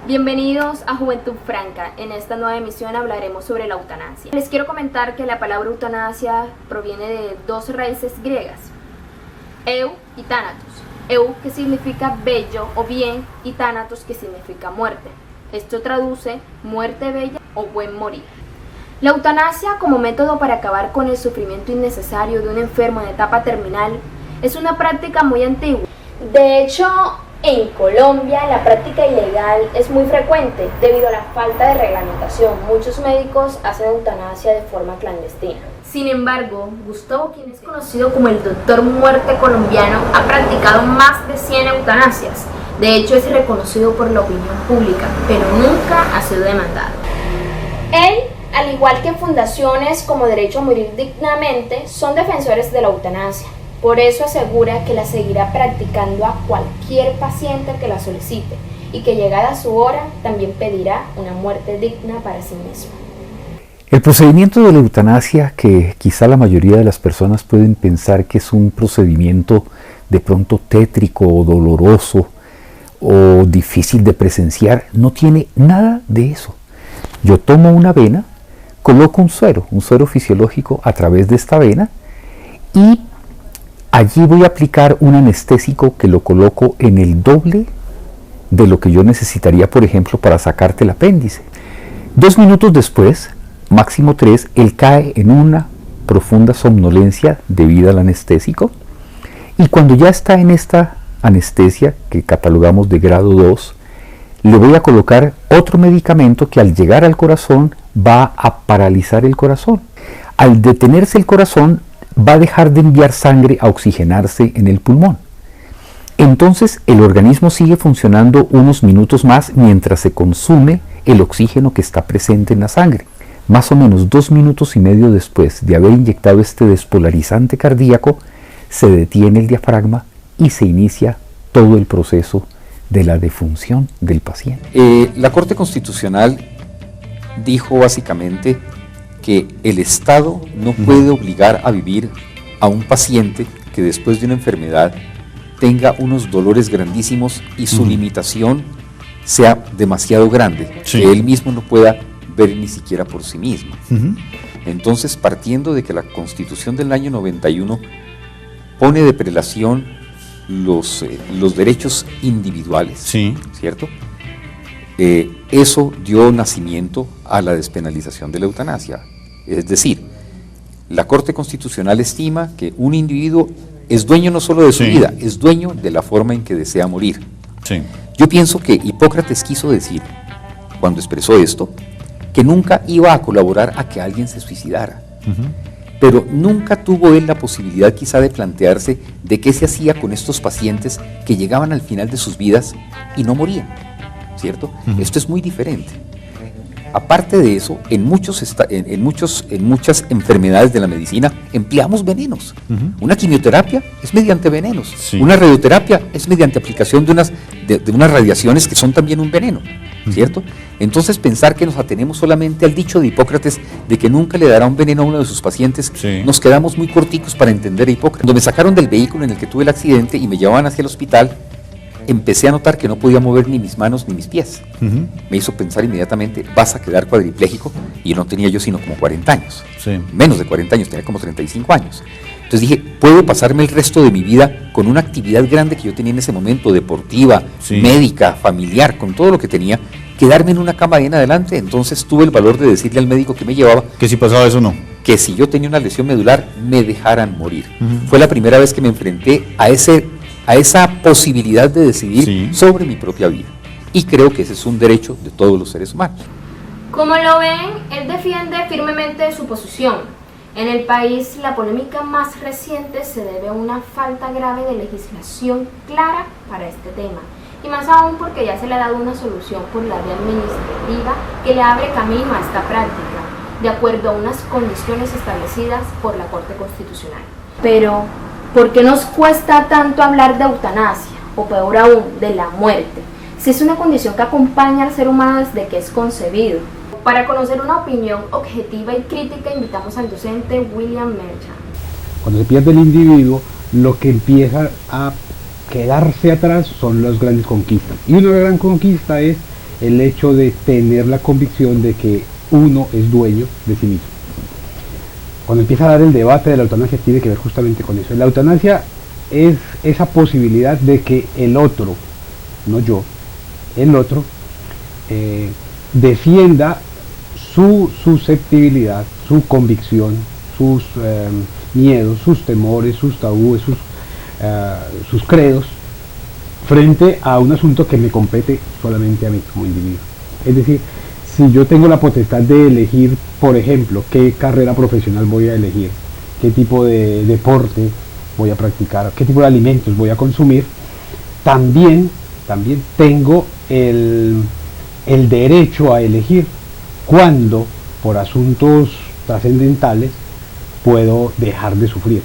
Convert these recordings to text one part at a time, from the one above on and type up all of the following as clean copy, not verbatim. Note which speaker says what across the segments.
Speaker 1: Bienvenidos a Juventud Franca. En esta nueva emisión hablaremos sobre la eutanasia. Les quiero comentar que la palabra eutanasia proviene de dos raíces griegas, eu y thanatos. Eu, que significa bello o bien, y thanatos, que significa muerte. Esto traduce muerte bella o buen morir. La eutanasia, como método para acabar con el sufrimiento innecesario de un enfermo en etapa terminal, es una práctica muy antigua. De hecho, en Colombia la práctica ilegal es muy frecuente debido a la falta de reglamentación. Muchos médicos hacen eutanasia de forma clandestina. Sin embargo, Gustavo, quien es conocido como el Doctor Muerte colombiano, ha practicado más de 100 eutanasias. De hecho, es reconocido por la opinión pública, pero nunca ha sido demandado. Él, al igual que fundaciones como Derecho a Morir Dignamente, son defensores de la eutanasia. Por eso asegura que la seguirá practicando a cualquier paciente que la solicite y que llegada su hora también pedirá una muerte digna para sí mismo.
Speaker 2: El procedimiento de la eutanasia, que quizá la mayoría de las personas pueden pensar que es un procedimiento de pronto tétrico o doloroso o difícil de presenciar, no tiene nada de eso. Yo tomo una vena, coloco un suero fisiológico a través de esta vena y allí voy a aplicar un anestésico que lo coloco en el doble de lo que yo necesitaría, por ejemplo, para sacarte el apéndice. 2 minutos después, máximo 3, él cae en una profunda somnolencia debido al anestésico. Y cuando ya está en esta anestesia, que catalogamos de grado 2, le voy a colocar otro medicamento que al llegar al corazón va a paralizar el corazón. Al detenerse el corazón, va a dejar de enviar sangre a oxigenarse en el pulmón. Entonces el organismo sigue funcionando unos minutos más mientras se consume el oxígeno que está presente en la sangre. Más o menos 2 minutos y medio después de haber inyectado este despolarizante cardíaco, se detiene el diafragma y se inicia todo el proceso de la defunción del paciente.
Speaker 3: La Corte Constitucional dijo básicamente que el Estado no puede obligar a vivir a un paciente que después de una enfermedad tenga unos dolores grandísimos y su limitación sea demasiado grande, que él mismo no pueda ver ni siquiera por sí mismo. Entonces, partiendo de que la Constitución del año 91 pone de prelación los derechos individuales, ¿cierto? Eso dio nacimiento a la despenalización de la eutanasia. Es decir, la Corte Constitucional estima que un individuo es dueño no solo de su vida, es dueño de la forma en que desea morir. Yo pienso que Hipócrates quiso decir, cuando expresó esto, que nunca iba a colaborar a que alguien se suicidara. Pero nunca tuvo él la posibilidad quizá de plantearse de qué se hacía con estos pacientes que llegaban al final de sus vidas y no morían, ¿cierto? Esto es muy diferente. Aparte de eso, en muchas enfermedades de la medicina empleamos venenos. Una quimioterapia es mediante venenos. Una radioterapia es mediante aplicación de unas radiaciones que son también un veneno, ¿cierto? Entonces pensar que nos atenemos solamente al dicho de Hipócrates de que nunca le dará un veneno a uno de sus pacientes, nos quedamos muy corticos para entender a Hipócrates. Cuando me sacaron del vehículo en el que tuve el accidente y me llevaban hacia el hospital, empecé a notar que no podía mover ni mis manos ni mis pies. Me hizo pensar inmediatamente, vas a quedar cuadripléjico, y no tenía yo sino como 40 años, menos de 40 años, tenía como 35 años. Entonces dije, puedo pasarme el resto de mi vida con una actividad grande que yo tenía en ese momento, deportiva, médica, familiar, con todo lo que tenía, quedarme en una cama de en adelante. Entonces tuve el valor de decirle al médico que me llevaba,
Speaker 4: que si pasaba eso no,
Speaker 3: que si yo tenía una lesión medular, me dejaran morir. Fue la primera vez que me enfrenté a esa posibilidad de decidir sobre mi propia vida. Y creo que ese es un derecho de todos los seres humanos.
Speaker 1: Como lo ven, él defiende firmemente su posición. En el país, la polémica más reciente se debe a una falta grave de legislación clara para este tema. Y más aún porque ya se le ha dado una solución por la vía administrativa que le abre camino a esta práctica, de acuerdo a unas condiciones establecidas por la Corte Constitucional. Pero, ¿por qué nos cuesta tanto hablar de eutanasia, o peor aún, de la muerte, si es una condición que acompaña al ser humano desde que es concebido. Para conocer una opinión objetiva y crítica, invitamos al docente William Merchant.
Speaker 4: Cuando se pierde el individuo, lo que empieza a quedarse atrás son las grandes conquistas. Y una gran conquista es el hecho de tener la convicción de que uno es dueño de sí mismo. Cuando empieza a dar el debate de la eutanasia, tiene que ver justamente con eso. La eutanasia es esa posibilidad de que el otro, no yo, el otro, defienda su susceptibilidad, su convicción, sus miedos, sus temores, sus tabúes, sus credos, frente a un asunto que me compete solamente a mí como individuo. Es decir, si yo tengo la potestad de elegir, por ejemplo, qué carrera profesional voy a elegir, qué tipo de deporte voy a practicar, qué tipo de alimentos voy a consumir, también tengo el derecho a elegir cuándo, por asuntos trascendentales, puedo dejar de sufrir.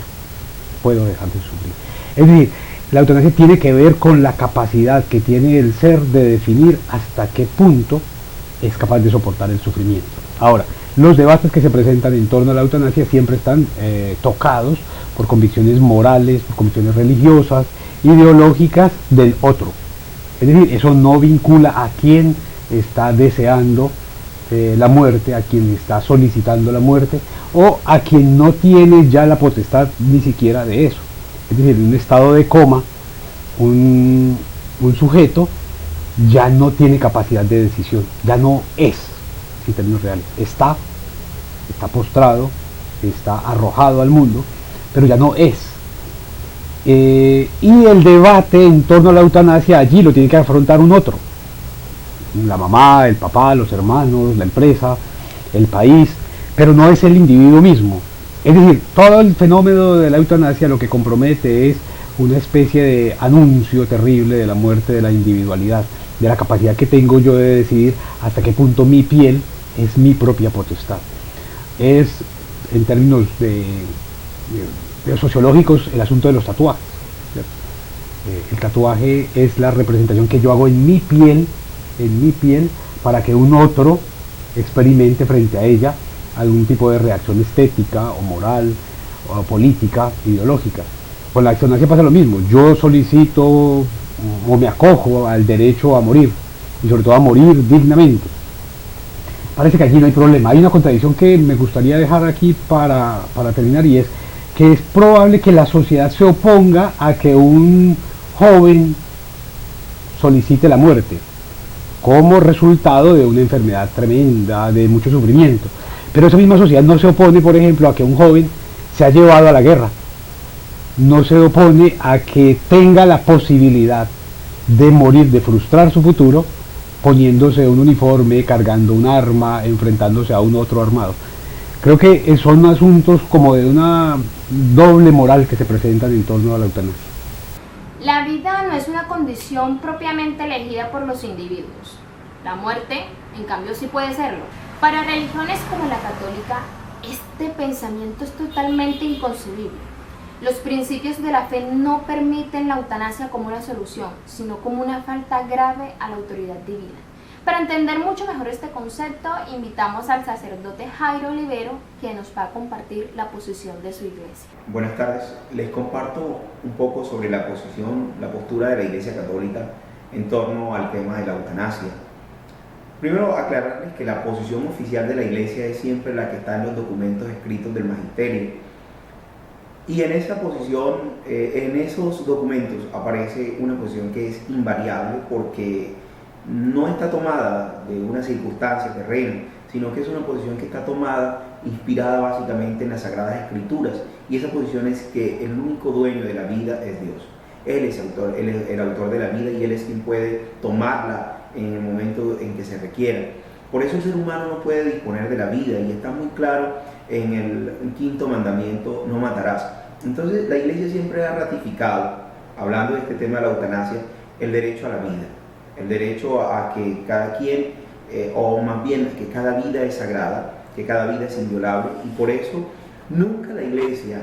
Speaker 4: Es decir, la eutanasia tiene que ver con la capacidad que tiene el ser de definir hasta qué punto es capaz de soportar el sufrimiento. Ahora, los debates que se presentan en torno a la eutanasia siempre están tocados por convicciones morales, por convicciones religiosas, ideológicas del otro. Es decir, eso no vincula a quien está deseando la muerte, a quien está solicitando la muerte, o a quien no tiene ya la potestad ni siquiera de eso. Es decir, en un estado de coma, un sujeto ya no tiene capacidad de decisión, ya no es, en términos reales, está postrado, está arrojado al mundo, pero ya no es. Y el debate en torno a la eutanasia allí lo tiene que afrontar un otro, la mamá, el papá, los hermanos, la empresa, el país, pero no es el individuo mismo. Es decir, todo el fenómeno de la eutanasia lo que compromete es una especie de anuncio terrible de la muerte de la individualidad, de la capacidad que tengo yo de decidir hasta qué punto mi piel es mi propia potestad. Es, en términos de sociológicos, el asunto de los tatuajes. El tatuaje es la representación que yo hago en mi piel, para que un otro experimente frente a ella algún tipo de reacción estética o moral o política, ideológica. Con la eutanasia pasa lo mismo. Yo solicito o me acojo al derecho a morir, y sobre todo a morir dignamente. Parece que allí no hay problema. Hay una contradicción que me gustaría dejar aquí para terminar, y es que es probable que la sociedad se oponga a que un joven solicite la muerte como resultado de una enfermedad tremenda, de mucho sufrimiento. Pero esa misma sociedad no se opone, por ejemplo, a que un joven sea llevado a la guerra. No se opone a que tenga la posibilidad de morir, de frustrar su futuro, poniéndose un uniforme, cargando un arma, enfrentándose a un otro armado. Creo que son asuntos como de una doble moral que se presentan en torno a la eutanasia.
Speaker 1: La vida no es una condición propiamente elegida por los individuos. La muerte, en cambio, sí puede serlo. Para religiones como la católica, este pensamiento es totalmente inconcebible. Los principios de la fe no permiten la eutanasia como una solución, sino como una falta grave a la autoridad divina. Para entender mucho mejor este concepto, invitamos al sacerdote Jairo Olivero, que nos va a compartir la posición de su iglesia.
Speaker 5: Buenas tardes, les comparto un poco sobre la postura de la Iglesia Católica en torno al tema de la eutanasia. Primero, aclararles que la posición oficial de la Iglesia es siempre la que está en los documentos escritos del Magisterio. Y en esa posición, en esos documentos aparece una posición que es invariable, porque no está tomada de una circunstancia terrena, sino que es una posición que está tomada, inspirada básicamente en las Sagradas Escrituras. Y esa posición es que el único dueño de la vida es Dios. Él es el autor de la vida, y Él es quien puede tomarla en el momento en que se requiera. Por eso el ser humano no puede disponer de la vida, y está muy claro en el quinto mandamiento: no matarás. Entonces la Iglesia siempre ha ratificado, hablando de este tema de la eutanasia, el derecho a la vida, el derecho a que cada quien, o más bien que cada vida es sagrada, que cada vida es inviolable, y por eso nunca la Iglesia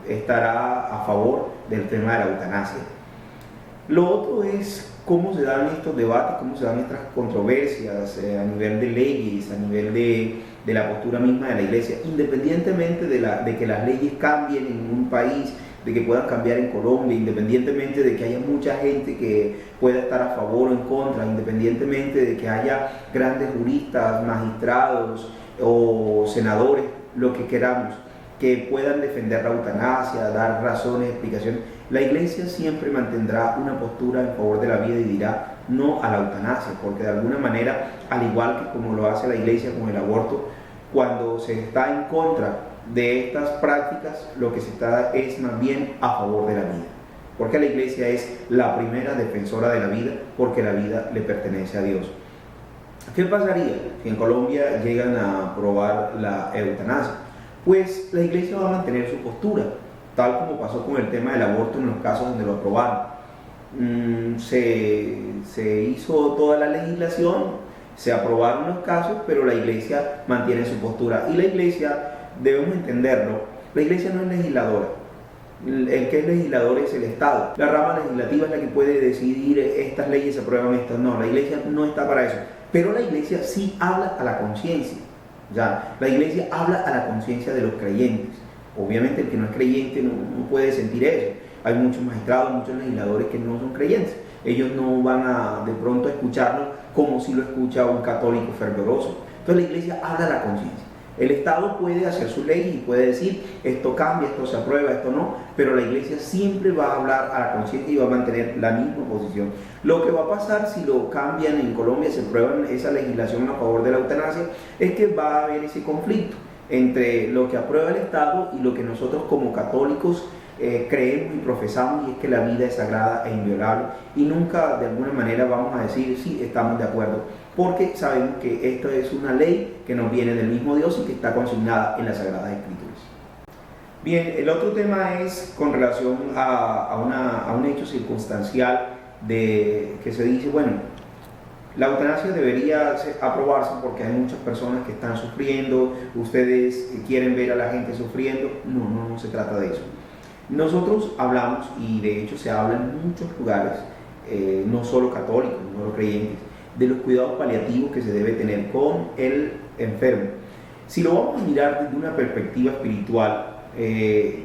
Speaker 5: estará a favor del tema de la eutanasia. Lo otro es cómo se dan estos debates, cómo se dan estas controversias a nivel de leyes, a nivel de la postura misma de la Iglesia, independientemente de que las leyes cambien en un país, de que puedan cambiar en Colombia, independientemente de que haya mucha gente que pueda estar a favor o en contra, independientemente de que haya grandes juristas, magistrados o senadores, lo que queramos, que puedan defender la eutanasia, dar razones, explicaciones. La Iglesia siempre mantendrá una postura en favor de la vida y dirá no a la eutanasia, porque de alguna manera, al igual que como lo hace la Iglesia con el aborto, cuando se está en contra de estas prácticas, lo que se está es más bien a favor de la vida, porque la Iglesia es la primera defensora de la vida, porque la vida le pertenece a Dios. ¿Qué pasaría si en Colombia llegan a aprobar la eutanasia? Pues la Iglesia va a mantener su postura, tal como pasó con el tema del aborto en los casos donde lo aprobaron. Se hizo toda la legislación, se aprobaron los casos, pero la Iglesia mantiene su postura. Y la Iglesia, debemos entenderlo, la Iglesia no es legisladora. El que es legislador es el Estado. La rama legislativa es la que puede decidir estas leyes se aprueban, estas no. La Iglesia no está para eso. Pero la Iglesia sí habla a la conciencia. Ya, la Iglesia habla a la conciencia de los creyentes. Obviamente el que no es creyente no puede sentir eso. Hay muchos magistrados, muchos legisladores que no son creyentes. Ellos no van a de pronto a escucharlo como si lo escucha un católico fervoroso. Entonces la Iglesia habla a la conciencia. El Estado puede hacer su ley y puede decir esto cambia, esto se aprueba, esto no, pero la Iglesia siempre va a hablar a la conciencia y va a mantener la misma posición. Lo que va a pasar si lo cambian en Colombia, se aprueban esa legislación a favor de la eutanasia, es que va a haber ese conflicto entre lo que aprueba el Estado y lo que nosotros como católicos creemos y profesamos, y es que la vida es sagrada e inviolable, y nunca de alguna manera vamos a decir sí, estamos de acuerdo, porque sabemos que esta es una ley que nos viene del mismo Dios y que está consignada en las Sagradas Escrituras. Bien, el otro tema es con relación a un hecho circunstancial que se dice, bueno, la eutanasia debería aprobarse porque hay muchas personas que están sufriendo, ustedes quieren ver a la gente sufriendo. No se trata de eso. Nosotros hablamos, y de hecho se habla en muchos lugares, no solo católicos, no solo creyentes, de los cuidados paliativos que se debe tener con el enfermo. Si lo vamos a mirar desde una perspectiva espiritual,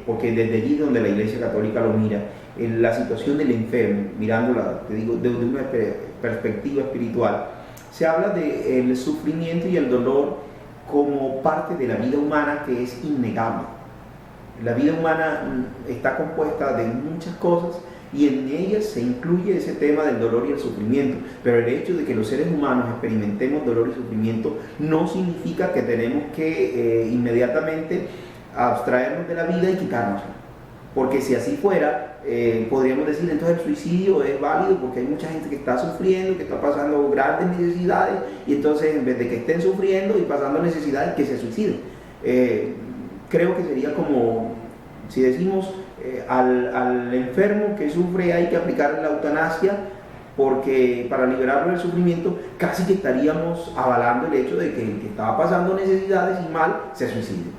Speaker 5: porque desde allí donde la Iglesia Católica lo mira, en la situación del enfermo, mirándola, te digo, desde una perspectiva espiritual, se habla del sufrimiento y el dolor como parte de la vida humana que es innegable. La vida humana está compuesta de muchas cosas y en ellas se incluye ese tema del dolor y el sufrimiento, pero el hecho de que los seres humanos experimentemos dolor y sufrimiento no significa que tenemos que inmediatamente abstraernos de la vida y quitárnosla, porque si así fuera, podríamos decir entonces el suicidio es válido porque hay mucha gente que está sufriendo, que está pasando grandes necesidades, y entonces en vez de que estén sufriendo y pasando necesidades, que se suiciden. Creo que sería como si decimos al enfermo que sufre hay que aplicar la eutanasia porque para liberarlo del sufrimiento, casi que estaríamos avalando el hecho de que el que estaba pasando necesidades y mal se suicide.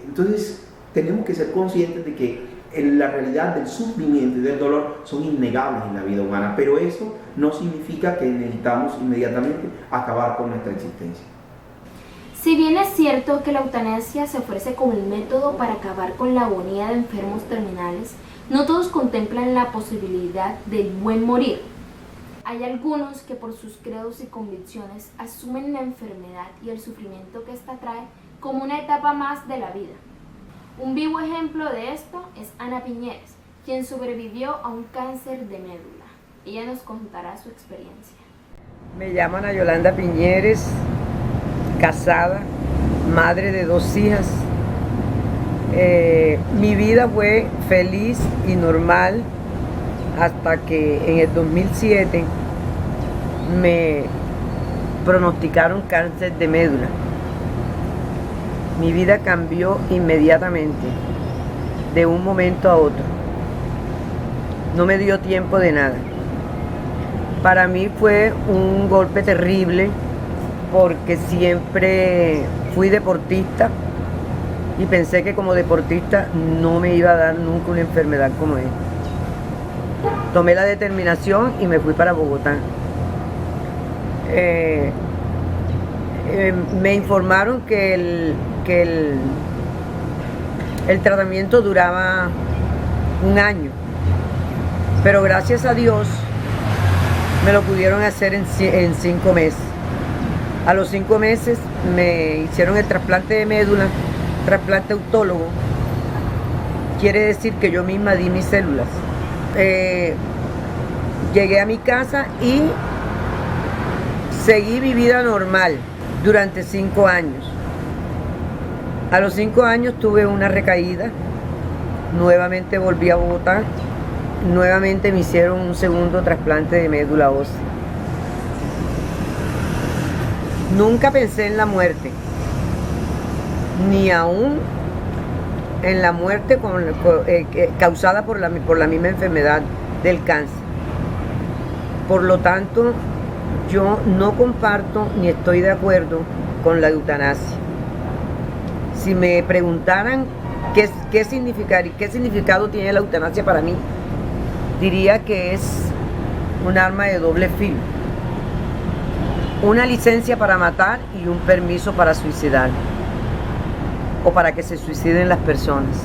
Speaker 5: Entonces tenemos que ser conscientes de que la realidad del sufrimiento y del dolor son innegables en la vida humana, pero eso no significa que necesitamos inmediatamente acabar con nuestra existencia.
Speaker 1: Si bien es cierto que la eutanasia se ofrece como el método para acabar con la agonía de enfermos terminales, no todos contemplan la posibilidad del buen morir. Hay algunos que por sus credos y convicciones asumen la enfermedad y el sufrimiento que ésta trae como una etapa más de la vida. Un vivo ejemplo de esto es Ana Piñeres, quien sobrevivió a un cáncer de médula. Ella nos contará su experiencia.
Speaker 6: Me llamo Ana Yolanda Piñeres, casada, madre de 2 hijas. Mi vida fue feliz y normal hasta que en el 2007 me pronosticaron cáncer de médula. Mi vida cambió inmediatamente, de un momento a otro. No me dio tiempo de nada. Para mí fue un golpe terrible porque siempre fui deportista y pensé que como deportista no me iba a dar nunca una enfermedad como esta. tomé la determinación y me fui para Bogotá. Me informaron que el tratamiento duraba un año, pero gracias a Dios me lo pudieron hacer en 5 meses. A los 5 meses me hicieron el trasplante de médula, trasplante autólogo. Quiere decir que yo misma di mis células. Llegué a mi casa y seguí mi vida normal durante 5 años. A los 5 años tuve una recaída, nuevamente volví a Bogotá, nuevamente me hicieron un segundo trasplante de médula ósea. Nunca pensé en la muerte, ni aún en la muerte causada por la misma enfermedad del cáncer. Por lo tanto, yo no comparto ni estoy de acuerdo con la eutanasia. Si me preguntaran qué significado tiene la eutanasia para mí, diría que es un arma de doble filo. Una licencia para matar y un permiso para suicidar, o para que se suiciden las personas.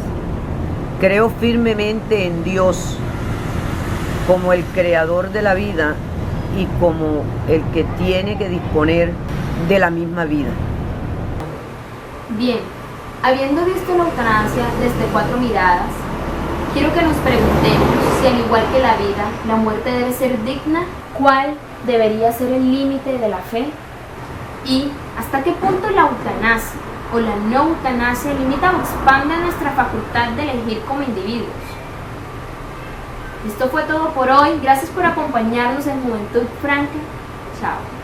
Speaker 6: Creo firmemente en Dios como el creador de la vida y como el que tiene que disponer de la misma vida.
Speaker 1: Bien, habiendo visto la eutanasia desde 4 miradas, quiero que nos preguntemos si, al igual que la vida, la muerte debe ser digna, cuál debería ser el límite de la fe y hasta qué punto la eutanasia o la no eutanasia limita o expande nuestra facultad de elegir como individuos. Esto fue todo por hoy. Gracias por acompañarnos en Juventud Franca. Chao.